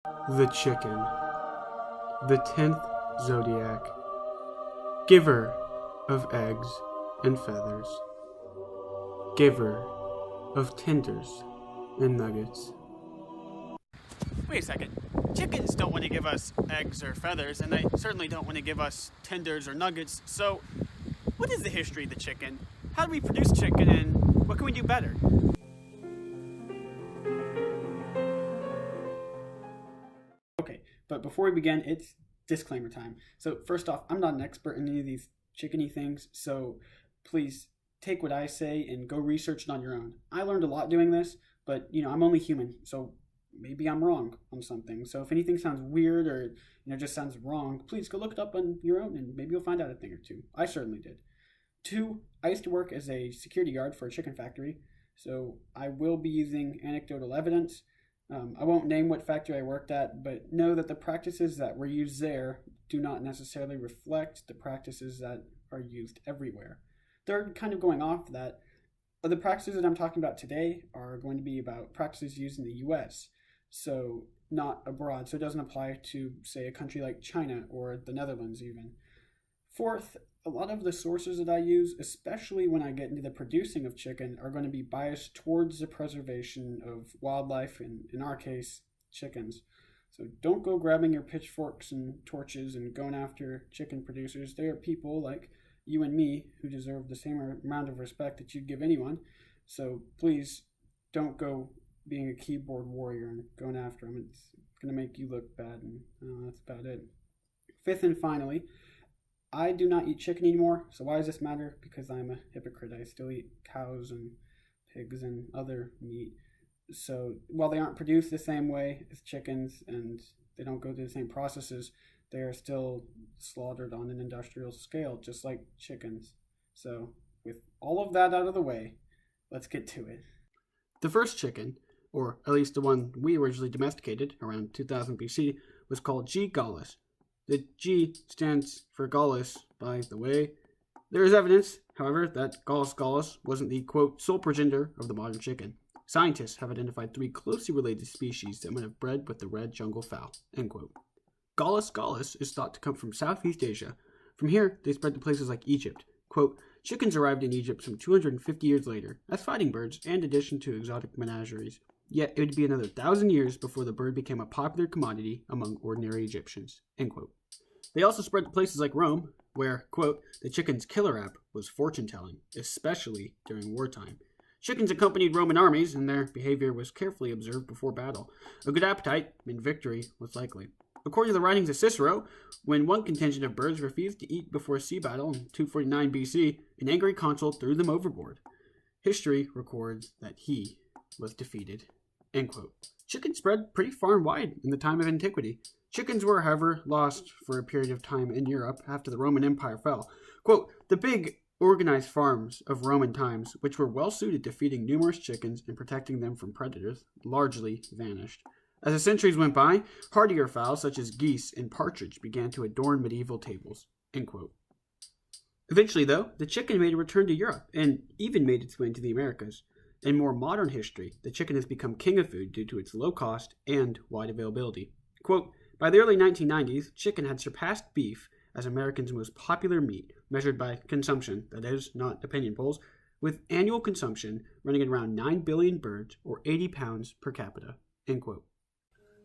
The chicken, the 10th zodiac, giver of eggs and feathers, giver of tenders and nuggets. Wait a second. Chickens don't want to give us eggs or feathers, and they certainly don't want to give us tenders or nuggets. So, what is the history of the chicken? How do we produce chicken, and what can we do better? Okay, but before we begin, it's disclaimer time. So first off, I'm not an expert in any of these chickeny things, so please take what I say and go research it on your own. I learned a lot doing this, but I'm only human, so maybe I'm wrong on something. So if anything sounds weird or just sounds wrong, please go look it up on your own and maybe you'll find out a thing or two. I certainly did. Two, I used to work as a security guard for a chicken factory, so I will be using anecdotal evidence. I won't name what factory I worked at, but know that the practices that were used there do not necessarily reflect the practices that are used everywhere. Third, kind of going off that, the practices that I'm talking about today are going to be about practices used in the US, so not abroad. So it doesn't apply to, say, a country like China or the Netherlands even. Fourth, a lot of the sources that I use, especially when I get into the producing of chicken, are going to be biased towards the preservation of wildlife, and in our case, chickens. So don't go grabbing your pitchforks and torches and going after chicken producers. They are people like you and me who deserve the same amount of respect that you'd give anyone. So please don't go being a keyboard warrior and going after them. It's going to make you look bad, and that's about it. Fifth and finally, I do not eat chicken anymore. So why does this matter? Because I'm a hypocrite. I still eat cows and pigs and other meat. So while they aren't produced the same way as chickens and they don't go through the same processes, they are still slaughtered on an industrial scale, just like chickens. So with all of that out of the way, let's get to it. The first chicken, or at least the one we originally domesticated around 2000 BC, was called G. gallus. The G stands for Gallus, by the way. There is evidence, however, that Gallus gallus wasn't the, quote, sole progenitor of the modern chicken. Scientists have identified 3 closely related species that might have bred with the red jungle fowl, end quote. Gallus gallus is thought to come from Southeast Asia. From here, they spread to places like Egypt. Quote, chickens arrived in Egypt some 250 years later as fighting birds and addition to exotic menageries. Yet it would be another 1,000 years before the bird became a popular commodity among ordinary Egyptians, end quote. They also spread to places like Rome, where, quote, the chicken's killer app was fortune-telling, especially during wartime. Chickens accompanied Roman armies, and their behavior was carefully observed before battle. A good appetite meant victory was likely. According to the writings of Cicero, when one contingent of birds refused to eat before a sea battle in 249 BC, an angry consul threw them overboard. History records that he was defeated, end quote. Chickens spread pretty far and wide in the time of antiquity. Chickens were, however, lost for a period of time in Europe after the Roman Empire fell. Quote, the big, organized farms of Roman times, which were well suited to feeding numerous chickens and protecting them from predators, largely vanished. As the centuries went by, hardier fowls such as geese and partridge began to adorn medieval tables, end quote. Eventually, though, the chicken made a return to Europe and even made its way into the Americas. In more modern history, the chicken has become king of food due to its low cost and wide availability. Quote, by the early 1990s, chicken had surpassed beef as Americans' most popular meat, measured by consumption, that is, not opinion polls, with annual consumption running at around 9 billion birds or 80 pounds per capita, end quote.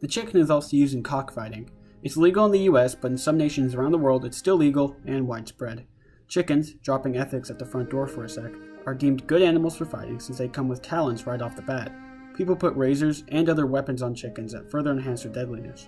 The chicken is also used in cockfighting. It's legal in the US, but in some nations around the world it's still legal and widespread. Chickens, dropping ethics at the front door for a sec, are deemed good animals for fighting since they come with talons right off the bat. People put razors and other weapons on chickens that further enhance their deadliness.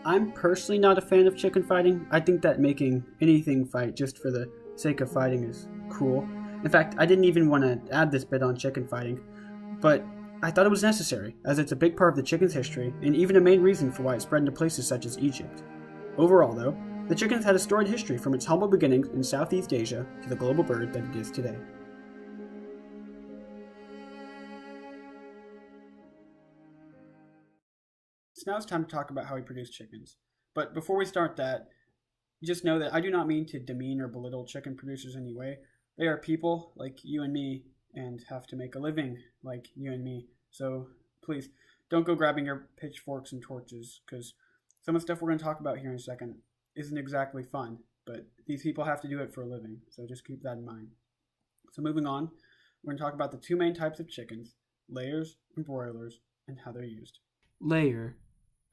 I'm personally not a fan of chicken fighting. I think that making anything fight just for the sake of fighting is cruel. In fact, I didn't even want to add this bit on chicken fighting, but I thought it was necessary, as it's a big part of the chicken's history, and even a main reason for why it spread into places such as Egypt. Overall, though, the chicken's had a storied history from its humble beginnings in Southeast Asia to the global bird that it is today. So now it's time to talk about how we produce chickens. But before we start that, just know that I do not mean to demean or belittle chicken producers in any way. They are people like you and me and have to make a living like you and me. So please don't go grabbing your pitchforks and torches, because some of the stuff we're going to talk about here in a second isn't exactly fun, but these people have to do it for a living, so just keep that in mind. So moving on, we're going to talk about the two main types of chickens, layers and broilers, and how they're used. Layer.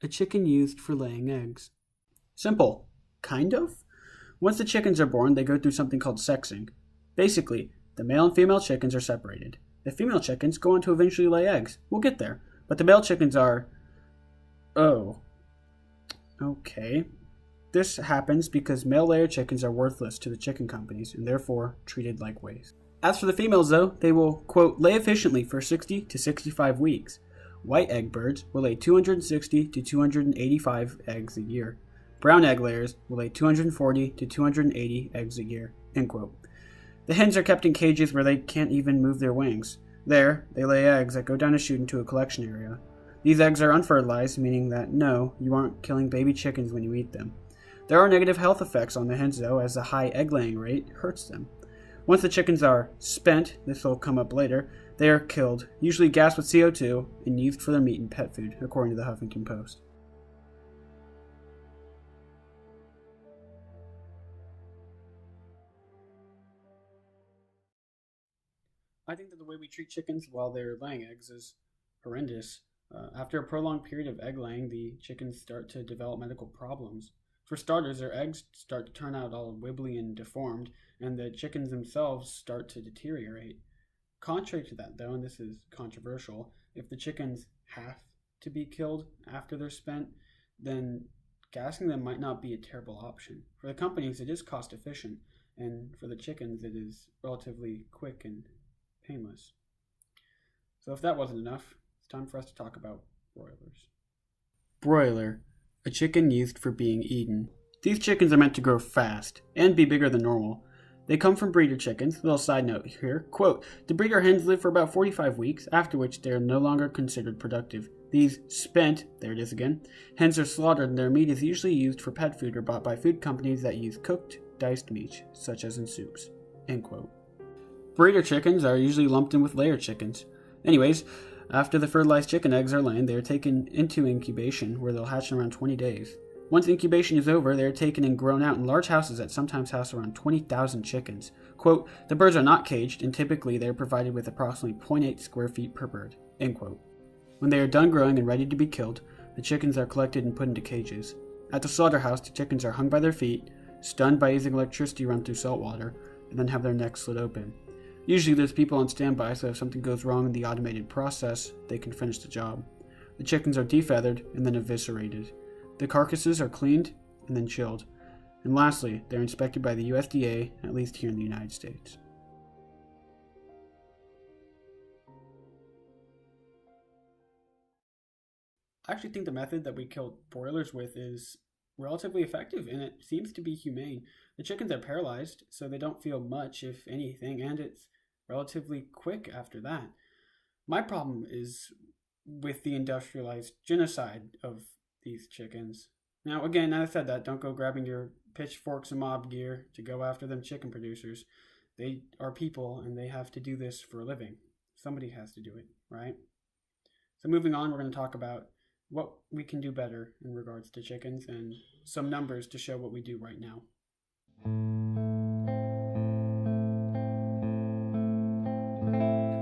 A chicken used for laying eggs. Simple. Kind of. Once the chickens are born, they go through something called sexing. Basically, the male and female chickens are separated. The female chickens go on to eventually lay eggs. We'll get there. But the male chickens are... Oh. Okay. This happens because male layer chickens are worthless to the chicken companies and therefore treated like waste. As for the females, though, they will, quote, lay efficiently for 60 to 65 weeks. White egg birds will lay 260 to 285 eggs a year. Brown egg layers will lay 240 to 280 eggs a year, end quote. The hens are kept in cages where they can't even move their wings. There, they lay eggs that go down a chute into a collection area. These eggs are unfertilized, meaning that no, you aren't killing baby chickens when you eat them. There are negative health effects on the hens, though, as the high egg laying rate hurts them. Once the chickens are spent, this will come up later, they are killed, usually gassed with CO2, and used for their meat and pet food, according to the Huffington Post. I think that the way we treat chickens while they're laying eggs is horrendous. After a prolonged period of egg laying, the chickens start to develop medical problems. For starters, their eggs start to turn out all wibbly and deformed, and the chickens themselves start to deteriorate. Contrary to that, though, and this is controversial, if the chickens have to be killed after they're spent, then gassing them might not be a terrible option. For the companies, it is cost efficient, and for the chickens, it is relatively quick and painless. So if that wasn't enough, it's time for us to talk about broilers. Broiler, a chicken used for being eaten. These chickens are meant to grow fast and be bigger than normal. They come from breeder chickens. Little side note here. Quote, the breeder hens live for about 45 weeks, after which they are no longer considered productive. These spent, there it is again, hens are slaughtered and their meat is usually used for pet food or bought by food companies that use cooked, diced meat, such as in soups. End quote. Breeder chickens are usually lumped in with layer chickens. Anyways, after the fertilized chicken eggs are laid, they are taken into incubation, where they'll hatch in around 20 days. Once incubation is over, they are taken and grown out in large houses that sometimes house around 20,000 chickens. Quote, the birds are not caged, and typically they are provided with approximately 0.8 square feet per bird. End quote. When they are done growing and ready to be killed, the chickens are collected and put into cages. At the slaughterhouse, the chickens are hung by their feet, stunned by using electricity run through salt water, and then have their necks slit open. Usually there's people on standby, so if something goes wrong in the automated process, they can finish the job. The chickens are defeathered and then eviscerated. The carcasses are cleaned and then chilled. And lastly, they're inspected by the USDA, at least here in the United States. I actually think the method that we kill broilers with is relatively effective, and it seems to be humane. The chickens are paralyzed, so they don't feel much, if anything, and it's relatively quick after that. My problem is with the industrialized genocide of these chickens. Now, again, as I said that, don't go grabbing your pitchforks and mob gear to go after them chicken producers. They are people, and they have to do this for a living. Somebody has to do it, right? So moving on, we're going to talk about what we can do better in regards to chickens and some numbers to show what we do right now.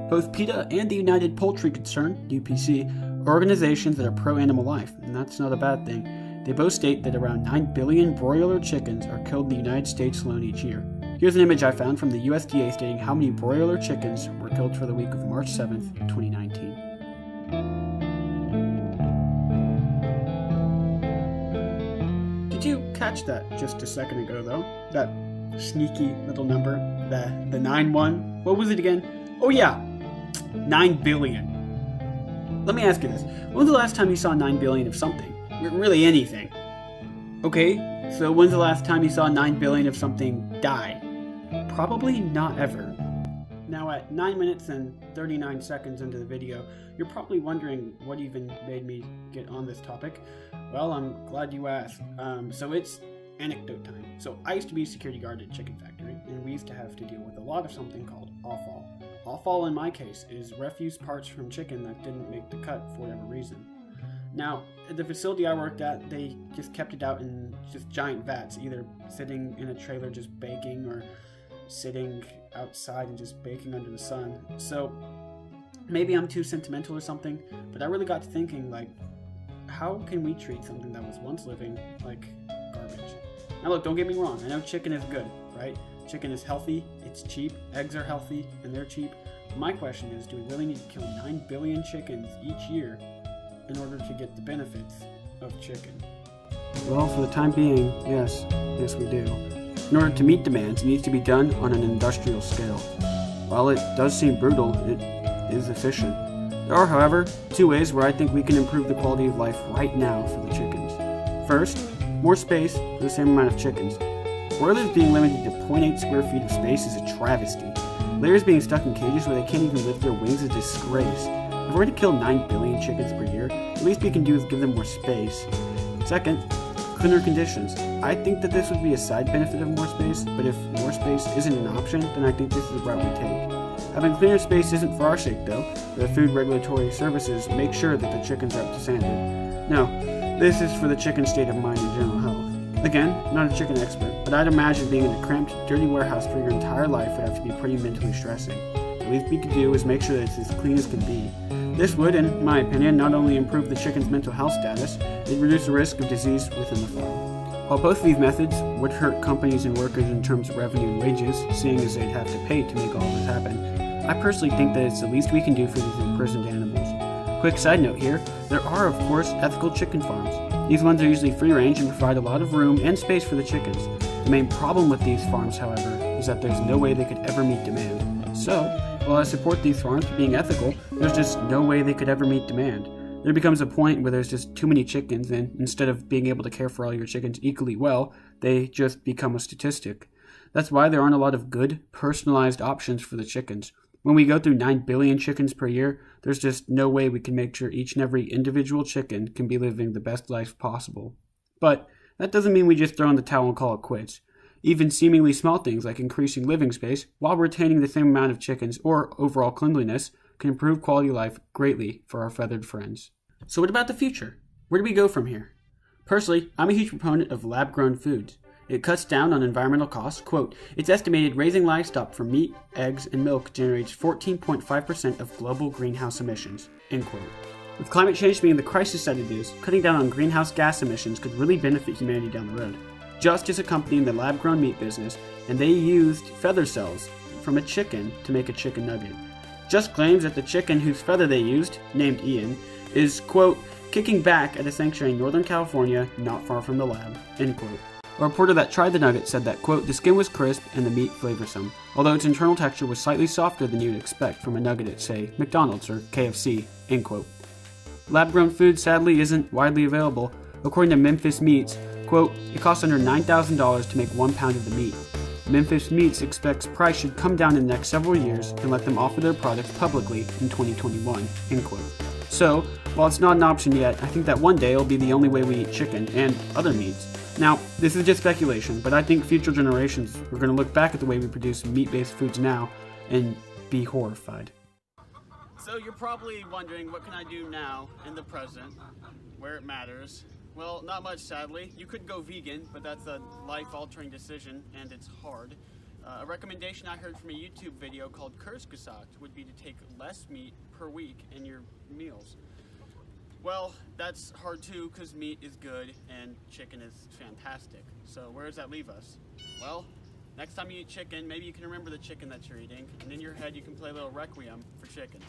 Both PETA and the United Poultry Concern, UPC, are organizations that are pro-animal life, and that's not a bad thing. They both state that around 9 billion broiler chickens are killed in the United States alone each year. Here's an image I found from the USDA stating how many broiler chickens were killed for the week of March 7th, 2019. Did you catch that just a second ago, though? That sneaky little number, the 9-1? What was it again? Oh yeah, 9 billion. Let me ask you this. When was the last time you saw 9 billion of something? Really anything. Okay, so when's the last time you saw 9 billion of something die? Probably not ever. Now at 9 minutes and 39 seconds into the video, you're probably wondering what even made me get on this topic. Well, I'm glad you asked. So it's anecdote time. So I used to be a security guard at a chicken factory, and we used to have to deal with a lot of something called offal. offal in my case is refuse parts from chicken that didn't make the cut for whatever reason. Now, at the facility I worked at, they just kept it out in just giant vats, either sitting in a trailer just baking or sitting outside and just baking under the sun. So maybe I'm too sentimental or something, but I really got to thinking, like, how can we treat something that was once living like garbage? Now look, don't get me wrong, I know chicken is good, right? Chicken is healthy, it's cheap, eggs are healthy, and they're cheap. My question is, do we really need to kill 9 billion chickens each year in order to get the benefits of chicken? Well, for the time being, yes we do. In order to meet demands, it needs to be done on an industrial scale. While it does seem brutal, it is efficient. There are, however, 2 ways where I think we can improve the quality of life right now for the chickens. First, more space for the same amount of chickens. Broilers being limited to 0.8 square feet of space is a travesty. Layers being stuck in cages where they can't even lift their wings is a disgrace. If we're going to kill 9 billion chickens per year, the least we can do is give them more space. Second, cleaner conditions. I think that this would be a side benefit of more space, but if more space isn't an option, then I think this is the route we take. Having cleaner space isn't for our sake, though. The Food Regulatory Services make sure that the chickens are up to standard. No, this is for the chicken's state of mind and general health. Again, not a chicken expert, but I'd imagine being in a cramped, dirty warehouse for your entire life would have to be pretty mentally stressing. The least we could do is make sure that it's as clean as can be. This would, in my opinion, not only improve the chicken's mental health status, it'd reduce the risk of disease within the farm. While both of these methods would hurt companies and workers in terms of revenue and wages, seeing as they'd have to pay to make all of this happen, I personally think that it's the least we can do for these imprisoned animals. Quick side note here, there are of course ethical chicken farms. These ones are usually free range and provide a lot of room and space for the chickens. The main problem with these farms, however, is that there's no way they could ever meet demand. So, while I support these farms for being ethical, there's just no way they could ever meet demand. There becomes a point where there's just too many chickens, and instead of being able to care for all your chickens equally well, they just become a statistic. That's why there aren't a lot of good, personalized options for the chickens. When we go through 9 billion chickens per year, there's just no way we can make sure each and every individual chicken can be living the best life possible. But that doesn't mean we just throw in the towel and call it quits. Even seemingly small things like increasing living space while retaining the same amount of chickens or overall cleanliness can improve quality of life greatly for our feathered friends. So what about the future? Where do we go from here? Personally, I'm a huge proponent of lab-grown foods. It cuts down on environmental costs. Quote, it's estimated raising livestock for meat, eggs, and milk generates 14.5% of global greenhouse emissions. End quote. With climate change being the crisis that it is, cutting down on greenhouse gas emissions could really benefit humanity down the road. Just as a company in the lab-grown meat business, and they used feather cells from a chicken to make a chicken nugget. Just claims that the chicken whose feather they used, named Ian, is, quote, kicking back at a sanctuary in Northern California not far from the lab, end quote. A reporter that tried the nugget said that, quote, the skin was crisp and the meat flavorsome, although its internal texture was slightly softer than you'd expect from a nugget at, say, McDonald's or KFC, end quote. Lab-grown food sadly isn't widely available. According to Memphis Meats, quote, it costs under $9,000 to make 1 pound of the meat. Memphis Meats expects price should come down in the next several years and let them offer their products publicly in 2021, end quote. So, while it's not an option yet, I think that one day it'll be the only way we eat chicken and other meats. Now, this is just speculation, but I think future generations are going to look back at the way we produce meat-based foods now and be horrified. So you're probably wondering, what can I do now in the present, where it matters? Well, not much, sadly. You could go vegan, but that's a life-altering decision, and it's hard. A recommendation I heard from a YouTube video called Kurzgesagt would be to take less meat per week in your meals. Well, that's hard too, because meat is good and chicken is fantastic. So where does that leave us? Well, next time you eat chicken, maybe you can remember the chicken that you're eating, and in your head you can play a little Requiem for chickens.